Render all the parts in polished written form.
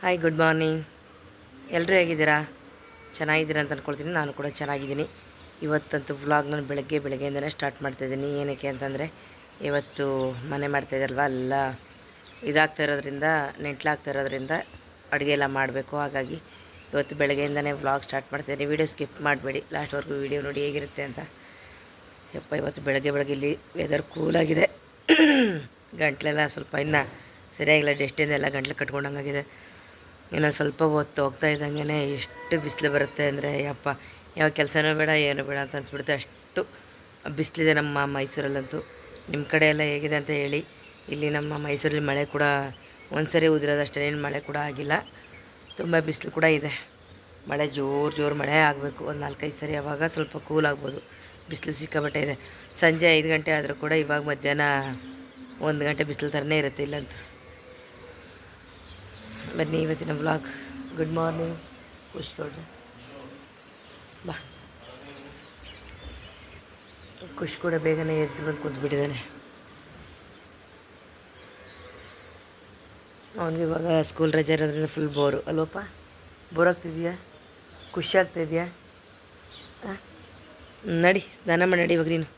Hi, good morning. ಎಲ್ಲರೂ ಹೇಗಿದ್ದೀರಾ? ಚೆನ್ನಾಗಿದ್ದೀರಾ ಅಂತ ಅಂದ್ಕೊಳ್ತೀನಿ. ನಾನು ಕೂಡ ಚೆನ್ನಾಗಿದ್ದೀನಿ. ಇವತ್ತಂತೂ ವ್ಲಾಗ್ ನಾನು ಬೆಳಗ್ಗೆಯಿಂದನೇ ಸ್ಟಾರ್ಟ್ ಮಾಡ್ತಾಯಿದ್ದೀನಿ. ಏನಕ್ಕೆ ಅಂತಂದರೆ ಇವತ್ತು ಮನೆ ಮಾಡ್ತಾಯಿದ್ದಲ್ವ, ಎಲ್ಲ ಇದಾಗ್ತಾ ಇರೋದ್ರಿಂದ, ನೆಂಟ್ಲಾಗ್ತಾ ಇರೋದ್ರಿಂದ ಅಡುಗೆ ಎಲ್ಲ ಮಾಡಬೇಕು. ಹಾಗಾಗಿ ಇವತ್ತು ಬೆಳಗ್ಗೆಯಿಂದನೇ ವ್ಲಾಗ್ ಸ್ಟಾರ್ಟ್ ಮಾಡ್ತಾಯಿದ್ದೀನಿ. ವೀಡಿಯೋ ಸ್ಕಿಪ್ ಮಾಡಬೇಡಿ, ಲಾಸ್ಟ್ವರೆಗೂ ವೀಡಿಯೋ ನೋಡಿ ಹೇಗಿರುತ್ತೆ ಅಂತ. ಯಪ್ಪ, ಇವತ್ತು ಬೆಳಗ್ಗೆ ಇಲ್ಲಿ ವೆದರ್ ಕೂಲಾಗಿದೆ. ಗಂಟ್ಲೆಲ್ಲ ಸ್ವಲ್ಪ ಇನ್ನೂ ಸರಿಯಾಗಿಲ್ಲ, ಡಸ್ಟಿಂದ ಎಲ್ಲ ಗಂಟ್ಲು ಕಟ್ಕೊಂಡಂಗಾಗಿದೆ. ಇನ್ನೊಂದು ಸ್ವಲ್ಪ ಹೊತ್ತು ಹೋಗ್ತಾ ಇದ್ದಂಗೆ ಎಷ್ಟು ಬಿಸಿಲು ಬರುತ್ತೆ ಅಂದರೆ ಯಪ್ಪ, ಯಾವ ಕೆಲಸನೂ ಬೇಡ ಏನೂ ಬೇಡ ಅಂತ ಅನಿಸ್ಬಿಡುತ್ತೆ. ಅಷ್ಟು ಬಿಸಿಲಿದೆ ನಮ್ಮ ಮೈಸೂರಲ್ಲಂತೂ. ನಿಮ್ಮ ಕಡೆ ಎಲ್ಲ ಹೇಗಿದೆ ಅಂತ ಹೇಳಿ. ಇಲ್ಲಿ ನಮ್ಮ ಮೈಸೂರಲ್ಲಿ ಮಳೆ ಕೂಡ ಒಂದು ಸರಿ ಉದಿರೋದಷ್ಟೇನು ಮಳೆ ಕೂಡ ಆಗಿಲ್ಲ. ತುಂಬ ಬಿಸಿಲು ಕೂಡ ಇದೆ. ಮಳೆ ಜೋರು ಮಳೆ ಆಗಬೇಕು, ಒಂದು 4-5 ಸರಿ, ಆವಾಗ ಸ್ವಲ್ಪ ಕೂಲ್ ಆಗ್ಬೋದು. ಬಿಸಿಲು ಸಿಕ್ಕಾಬಟ್ಟೆ ಇದೆ. ಸಂಜೆ 5 ಗಂಟೆ ಆದರೂ ಕೂಡ ಇವಾಗ ಮಧ್ಯಾಹ್ನ 1 ಗಂಟೆ ಬಿಸಿಲು ಥರನೇ ಇರುತ್ತೆ ಇಲ್ಲಂತೂ. ಬನ್ನಿ ಇವತ್ತಿನ ವ್ಲಾಗ್. ಗುಡ್ ಮಾರ್ನಿಂಗ್ ಖುಷ್ ನೋಡ್ರಿ, ಬಾ. ಖುಷ್ ಕೂಡ ಬೇಗನೆ ಎದ್ದು ಬಂದು ಕೂತ್ಬಿಟ್ಟಿದ್ದಾನೆ. ಅವನಿಗೆ ಇವಾಗ ಸ್ಕೂಲ್ ರಜೆ ಇರೋದ್ರಿಂದ ಫುಲ್ ಬೋರು ಅಲ್ವಪ್ಪ? ಬೋರ್ ಆಗ್ತಿದೆಯಾ? ಖುಷಿ ಆಗ್ತಾಯಿದೆಯಾ? ನಡಿ, ಸ್ನಾನ ಮಾಡಿ ನಡಿ ಇವಾಗ ನೀನು.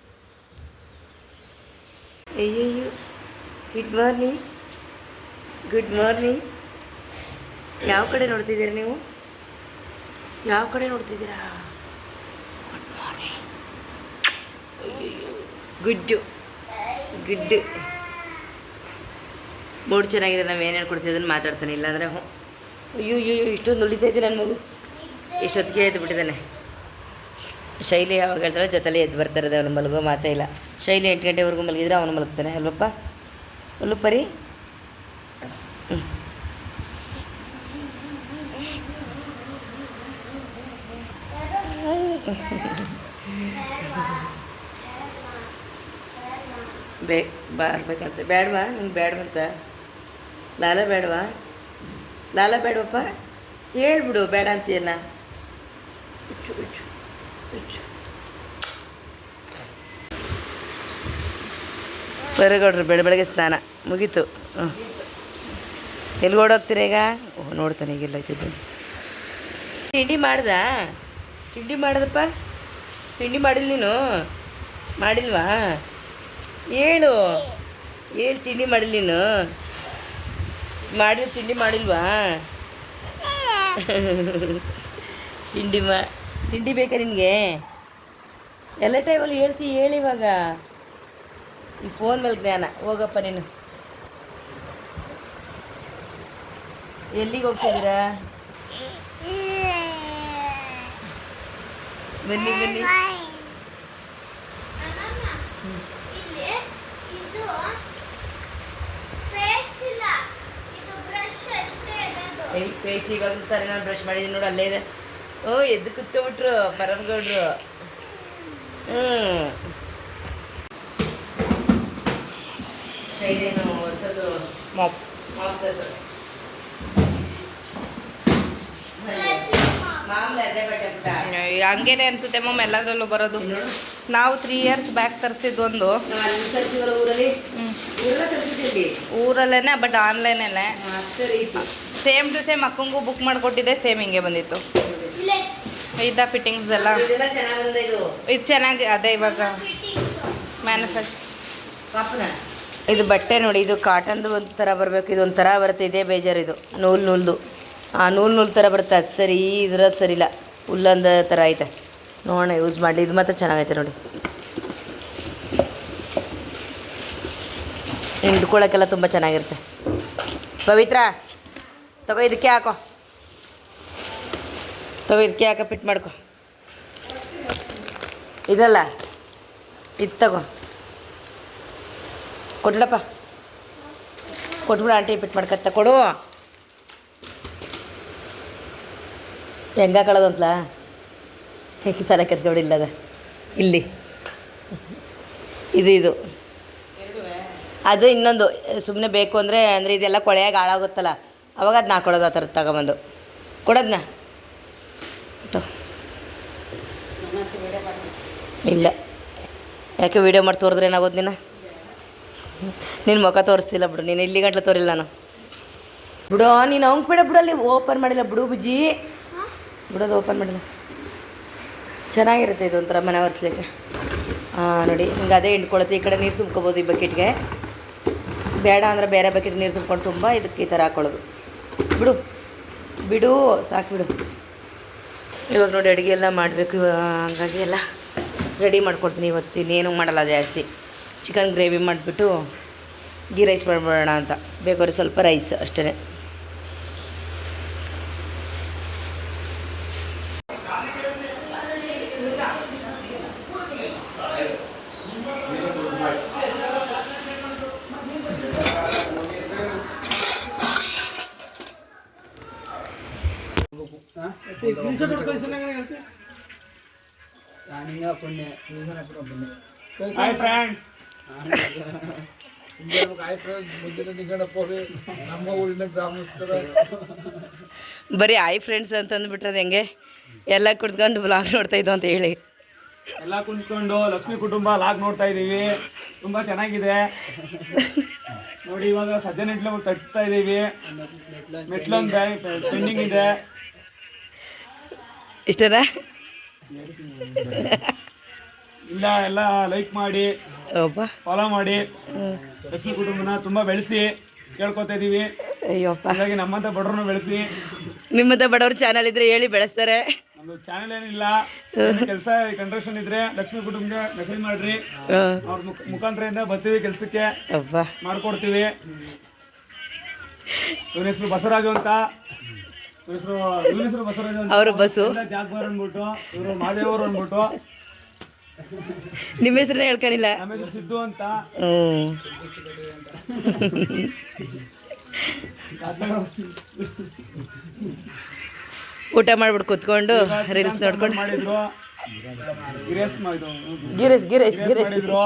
ಅಯ್ಯಯ್ಯೋ, ಗುಡ್ ಮಾರ್ನಿಂಗ್. Good morning. ಯಾವ ಕಡೆ ನೋಡ್ತಿದ್ದೀರಾ ನೀವು? ಯಾವ ಕಡೆ ನೋಡ್ತಿದ್ದೀರಾ? Good morning. ಅಯ್ಯಯ್ಯೋ, ಗುಡ್ಡು ಗುಡ್ಡು. ಮೂಡ್ ಚೆನ್ನಾಗಿದೆ. ನಾವು ಏನು ಹೇಳ್ಕೊಡ್ತೀವಿ ಅದನ್ನು ಮಾತಾಡ್ತಾನೆ, ಇಲ್ಲಾಂದರೆ ಅಯ್ಯೋ ಇಷ್ಟೊಂದು ನುಳಿತೈತೆ ನನ್ನ ಮಗು. ಇಷ್ಟೊತ್ತಿಗೆ ಎದ್ದು ಬಿಟ್ಟಿದ್ದಾನೆ. ಶೈಲಿ ಯಾವಾಗ ಹೇಳ್ತಾಳೆ ಜೊತೆಲೆ ಎದ್ದು ಬರ್ತಾರದೆ, ಅವನು ಮಲಗೋ ಮಾತೇ ಇಲ್ಲ. ಶೈಲಿ 8 ಗಂಟೆವರೆಗೂ ಮಲಗಿದ್ರೆ ಅವನು ಮಲಗ್ತಾನೆ ಅಲ್ವಪ್ಪ? ಅಲ್ಲು ಪರಿ? ಬಾರ್ಬೇಕಂತ ಬೇಡವಾ? ನಿಂಗೆ ಬೇಡವಂತ? ಬೇಡವಾ? ಬೇಡವಪ್ಪ? ಹೇಳ್ಬಿಡು ಬೇಡ ಅಂತೀಯಲ್ಲ. ಬರಗೌಡ್ರು ಬೆಳಗ್ಗೆ ಸ್ನಾನ ಮುಗೀತು. ಎಲ್ಲಿ ಓಡೋಗ್ತೀರ ಈಗ? ನೋಡ್ತಾನೆ ಈಗೆಲ್ಲ ಆಯ್ತಿದ್ದು. ತಿಂಡಿ ಮಾಡಿದಪ್ಪ? ತಿಂಡಿ ಮಾಡಿಲ್ಲ ನೀನು? ಮಾಡಿಲ್ವಾ? ಹೇಳು ತಿಂಡಿ ಮಾಡಿಲ್ಲ ನೀನು? ತಿಂಡಿ ಮಾಡಿಲ್ವಾ? ತಿಂಡಿ ಬೇಕಾ ನಿನಗೆ? ಎಲ್ಲ ಟೈಮಲ್ಲಿ ಹೇಳಿ ಇವಾಗ. ಈ ಫೋನ್ ಮೇಲೆ ಜ್ಞಾನ. ಹೋಗಪ್ಪ ನೀನು. ಎಲ್ಲಿಗೆ ಹೋಗ್ತಿದ್ದೀರಾ? ಬನ್ನಿ. ಪೇಸ್ಟ್ ಇವಾಗ ತಾರೆ ನಾನು ಬ್ರಷ್ ಮಾಡಿದ್ದೀನಿ ನೋಡು, ಅಲ್ಲೇ ಇದೆ. ಎದ್ದು ಕುತ್ಕೊಬಿಟ್ರು ಪರಮಗೌಡ್ರು. ಶೈಲೇನು ಹೊಸದು ಹಂಗೇನೆ ಅನ್ಸುತ್ತೆ ಮಮ್ಮ ಎಲ್ಲದರಲ್ಲೂ ಬರೋದು. ನಾವು 3 years ಬ್ಯಾಕ್ ತರಿಸಿದ್ದು ಒಂದು ಊರಲ್ಲೇನೆ, ಬಟ್ ಆನ್ಲೈನಲ್ಲೇ ಸೇಮ್ ಟು ಸೇಮ್. ಅಕ್ಕಂಗೂ ಬುಕ್ ಮಾಡಿಕೊಟ್ಟಿದ್ದೆ, ಸೇಮ್ ಹಿಂಗೆ ಬಂದಿತ್ತು. ಇದ್ದ ಫಿಟ್ಟಿಂಗ್ಸ್ ಎಲ್ಲ ಇದು ಚೆನ್ನಾಗಿ ಅದೇ ಇವಾಗ ಮ್ಯಾನುಫ್ಯಾಕ್ಚರ್. ಇದು ಬಟ್ಟೆ ನೋಡಿ, ಇದು ಕಾಟನ್ದು ಒಂಥರ ಬರಬೇಕು, ಇದು ಒಂಥರ ಬರುತ್ತೆ. ಇದೇ ಬೇಜಾರು, ಇದು ನೂಲ್ದು ನೂಲು ಥರ ಬರುತ್ತೆ. ಅದು ಸರಿ, ಇದ್ರದ್ದು ಸರಿ ಇಲ್ಲ, ಹುಲ್ಲಂದ ಥರ ಐತೆ. ನೋಡೋಣ ಯೂಸ್ ಮಾಡಲಿ. ಇದು ಮಾತ್ರ ಚೆನ್ನಾಗೈತೆ ನೋಡಿ, ಹಿಡ್ಕೊಳಕ್ಕೆಲ್ಲ ತುಂಬ ಚೆನ್ನಾಗಿರುತ್ತೆ. ಪವಿತ್ರ ತಗೋ, ಇದಕ್ಕೆ ಹಾಕೋ, ಫಿಟ್ ಮಾಡ್ಕೊ. ಇದಲ್ಲ, ಇದು ತಗೋ, ಕೊಟ್ಬಿಡಪ್ಪ, ಆಂಟಿ ಫಿಟ್ ಮಾಡ್ಕತ್ತ ಕೊಡು. ಹೆಂಗೆ ಹಾಕೊಳ್ಳೋದಂತಲ ಹೇಗೆ ತಲೆ ಕೆತ್ಕೊಬಿಡಿಲ್ಲದ ಇಲ್ಲಿ. ಇದು ಅದು ಇನ್ನೊಂದು ಸುಮ್ಮನೆ ಬೇಕು ಅಂದರೆ ಇದೆಲ್ಲ ಕೊಳೆಯಾಗಿ ಹಾಳಾಗುತ್ತಲ್ಲ, ಅವಾಗ ಅದನ್ನ ಹಾಕೊಳ್ಳೋದು. ಆ ಥರದ್ದು ತಗೊಂಬಂದು ಕೊಡೋದನ್ನ ಇಲ್ಲ. ಯಾಕೆ ವೀಡಿಯೋ ಮಾಡಿ ತೋರಿದ್ರೆ ಏನಾಗೋದು? ನಿನ್ನ ಮುಖ ತೋರಿಸ್ತಿಲ್ಲ ಬಿಡು, ನೀನು ಇಲ್ಲಿ ಗಂಟ್ಲೆ ತೋರಿಲ್ಲ ನಾನು. ಬಿಡೋ ನೀನು ಅವ್ನು ಬಿಡ ಬಿಡಲ್ಲಿ ಓಪನ್ ಮಾಡಿಲ್ಲ ಬಿಡು ಬುಜ್ಜಿ, ಬಿಡೋದು ಓಪನ್ ಮಾಡಿಲ್ಲ. ಚೆನ್ನಾಗಿರುತ್ತೆ ಇದು ಒಂಥರ ಮನೆ ಒರೆಸ್ಲಿಕ್ಕೆ. ನೋಡಿ ಹಿಂಗೆ ಅದೇ ಹಿಂಡ್ಕೊಳತ್ತೆ. ಈ ಕಡೆ ನೀರು ತುಂಬ್ಕೊಬೋದು ಈ ಬಕೆಟ್ಗೆ. ಬೇಡ ಅಂದರೆ ಬೇರೆ ಬಕೆಟ್ ನೀರು ತುಂಬ್ಕೊಂಡು ತುಂಬ ಇದಕ್ಕೆ ಈ ಥರ ಹಾಕ್ಕೊಳ್ಳೋದು. ಬಿಡು ಬಿಡು ಸಾಕು ಬಿಡು. ಇವಾಗ ನೋಡಿ ಅಡುಗೆ ಎಲ್ಲ ಮಾಡಬೇಕು, ಹಂಗಾಗಿ ಎಲ್ಲ ರೆಡಿ ಮಾಡ್ಕೊಡ್ತೀನಿ. ಇವತ್ತು ಇನ್ನೇನು ಮಾಡಲ್ಲ ಜಾಸ್ತಿ. ಚಿಕನ್ ಗ್ರೇವಿ ಮಾಡಿಬಿಟ್ಟು ಗೀ ರೈಸ್ ಮಾಡ್ಬಿಡೋಣ ಅಂತ. ಬೇಕಾದ್ರೆ ಸ್ವಲ್ಪ ರೈಸ್ ಅಷ್ಟೇ. ಹಾಯ್ ಫ್ರೆಂಡ್ಸ್, ಬರೀ ಆಯ್ ಫ್ರೆಂಡ್ಸ್ ಅಂತಂದುಬಿಟ್ರೆ ಹೆಂಗೆ? ಎಲ್ಲ ಕುತ್ಕೊಂಡು ಬ್ಲಾಗ್ ನೋಡ್ತಾ ಇದ್ದೋ ಅಂತ ಹೇಳಿ ಎಲ್ಲ ಕುಂತ್ಕೊಂಡು ಲಕ್ಷ್ಮಿ ಕುಟುಂಬ ಲಾಗ್ ನೋಡ್ತಾ ಇದ್ದೀವಿ. ತುಂಬಾ ಚೆನ್ನಾಗಿದೆ ನೋಡಿ. ಇವಾಗ ಸಜ್ಜೆ ನೆಟ್ಲು ತಟ್ತಾ ಇದ್ದೀವಿ. ಮೆಟ್ಲೊಂದು ಪೆಂಡಿಂಗ್ ಇದೆ. ಇಷ್ಟನಾ? ಇಲ್ಲ, ಎಲ್ಲ ಲೈಕ್ ಮಾಡಿ, ಫಾಲೋ ಮಾಡಿ, ಲಕ್ಷ್ಮಿ ಕುಟುಂಬನ ತುಂಬಾ ಬೆಳೆಸಿ ಕೇಳ್ಕೊತಾ ಇದೀವಿ. ಅಯ್ಯಪ್ಪ, ಹಾಗಾಗಿ ನಮ್ಮಂತ ಬಡವ್ರನ್ನ ಬೆಳೆಸಿ. ನಿಮ್ಮಂತ ಬಡವ್ರ ಚಾನಲ್ ಇದ್ರೆ ಹೇಳಿ ಬೆಳೆಸ್ತಾರೆ. ನಮ್ದು ಚಾನಲ್ ಏನಿಲ್ಲ, ಕೆಲಸ ಕಂಟ್ರಕ್ಷನ್ ಇದ್ರೆ ಲಕ್ಷ್ಮಿ ಕುಟುಂಬಕ್ಕೆ ಮೆಸೇಜ್ ಮಾಡ್ರಿ. ಅವ್ರ ಮುಖಾಂತರದಿಂದ ಬರ್ತೀವಿ ಕೆಲಸಕ್ಕೆ, ಮಾಡ್ಕೊಡ್ತೀವಿ. ಇವನ ಹೆಸರು ಬಸವರಾಜು ಅಂತ. ಇವನ ಹೆಸರು ಬಸವರಾಜು ಅಂತ. ಅವರು ಬಸ್ಸು ಜಾಗ್ಬಾರ್ ಅಂದ್ಬಿಟ್ಟು, ಇವರು ಮಾದೇವರು ಅಂದ್ಬಿಟ್ಟು. ನಿಮ್ಮ ಹೆಸರನ್ನ ಹೇಳ್ಕೊಂಡಿಲ್ಲ. ನಮ್ಮ ಹೆಸರು ಸಿದ್ದು ಅಂತ. ಊಟ ಮಾಡ್ಬಿಟ್ಟು ಕುತ್ಕೊಂಡು ರೀಲ್ಸ್ ನೋಡ್ಕೊಂಡು ಮಾಡಿದ್ರು. ಗಿರೇಸ್ ಮಾಡಿದ್ರು.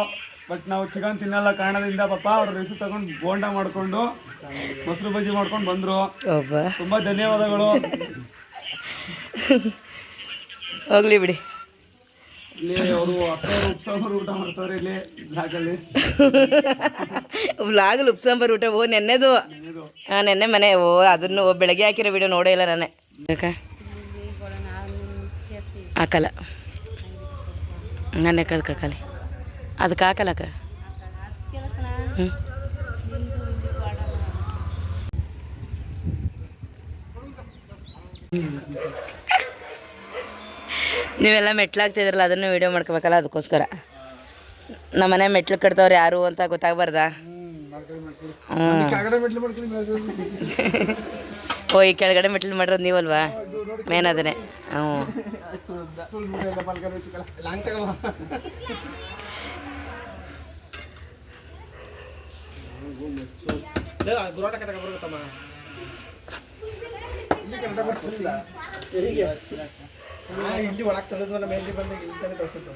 ಬಟ್ ನಾವು ಚಿಕನ್ ತಿನ್ನಲ್ಲ ಕಾರಣದಿಂದ ಪಾಪ ಅವ್ರ ಹೆಸರು ತಗೊಂಡು ಬೋಂಡ ಮಾಡ್ಕೊಂಡು ಮೊಸರು ಬಜ್ಜಿ ಮಾಡ್ಕೊಂಡು ಬಂದ್ರು. ತುಂಬಾ ಧನ್ಯವಾದಗಳು. ಹೋಗ್ಲಿ ಬಿಡಿ. ಇಲ್ಲಿ ಅವರು ಉಪ್ಸಾಂಬಾರು ಊಟ ಮಾಡ್ತಾರೆ ಇಲ್ಲಿ ಬ್ಲಾಗಲ್ಲಿ. ವ್ಲಾಗಲ್ಲಿ ಉಪ್ಸಾಂಬಾರು ಊಟ. ಓ ನೆನ್ನೆದು ನೆನ್ನೆ ಮನೆ. ಓ ಅದನ್ನು ಬೆಳಗ್ಗೆ ಹಾಕಿರೋ ವಿಡಿಯೋ ನೋಡೇ ಇಲ್ಲ ನಾನೇ. ಹಾಕಲ್ಲ, ನನ್ನ ಅದಕ್ಕೆ ಹಾಕಲಿ, ಅದಕ್ಕೆ ಹಾಕಲಕ್ಕ. ಹ್ಞೂ ನೀವೆಲ್ಲ ಮೆಟ್ಲಾಗ್ತಿದ್ರಲ್ಲ, ಅದನ್ನು ವೀಡಿಯೋ ಮಾಡ್ಕೋಬೇಕಲ್ಲ, ಅದಕ್ಕೋಸ್ಕರ. ನಮ್ಮನೆ ಮೆಟ್ಲು ಕಟ್ತವ್ರು ಯಾರು ಅಂತ ಗೊತ್ತಾಗ್ಬಾರ್ದಾ? ಓ, ಈ ಕೆಳಗಡೆ ಮೆಟ್ಲು ಮಾಡಿರೋದು ನೀವಲ್ವಾ? ಮೇನ್ ಅದನ್ನೇ. ಹ್ಞೂ, ಇಲ್ಲಿ ಒಳಗೆ ತಳೆದ್ವಲ್ಲ, ಮೇಲೆ ಬಂದಾಗ ಇಲ್ಲಿ ತಾನೇ ತರಿಸಿದ್ದು.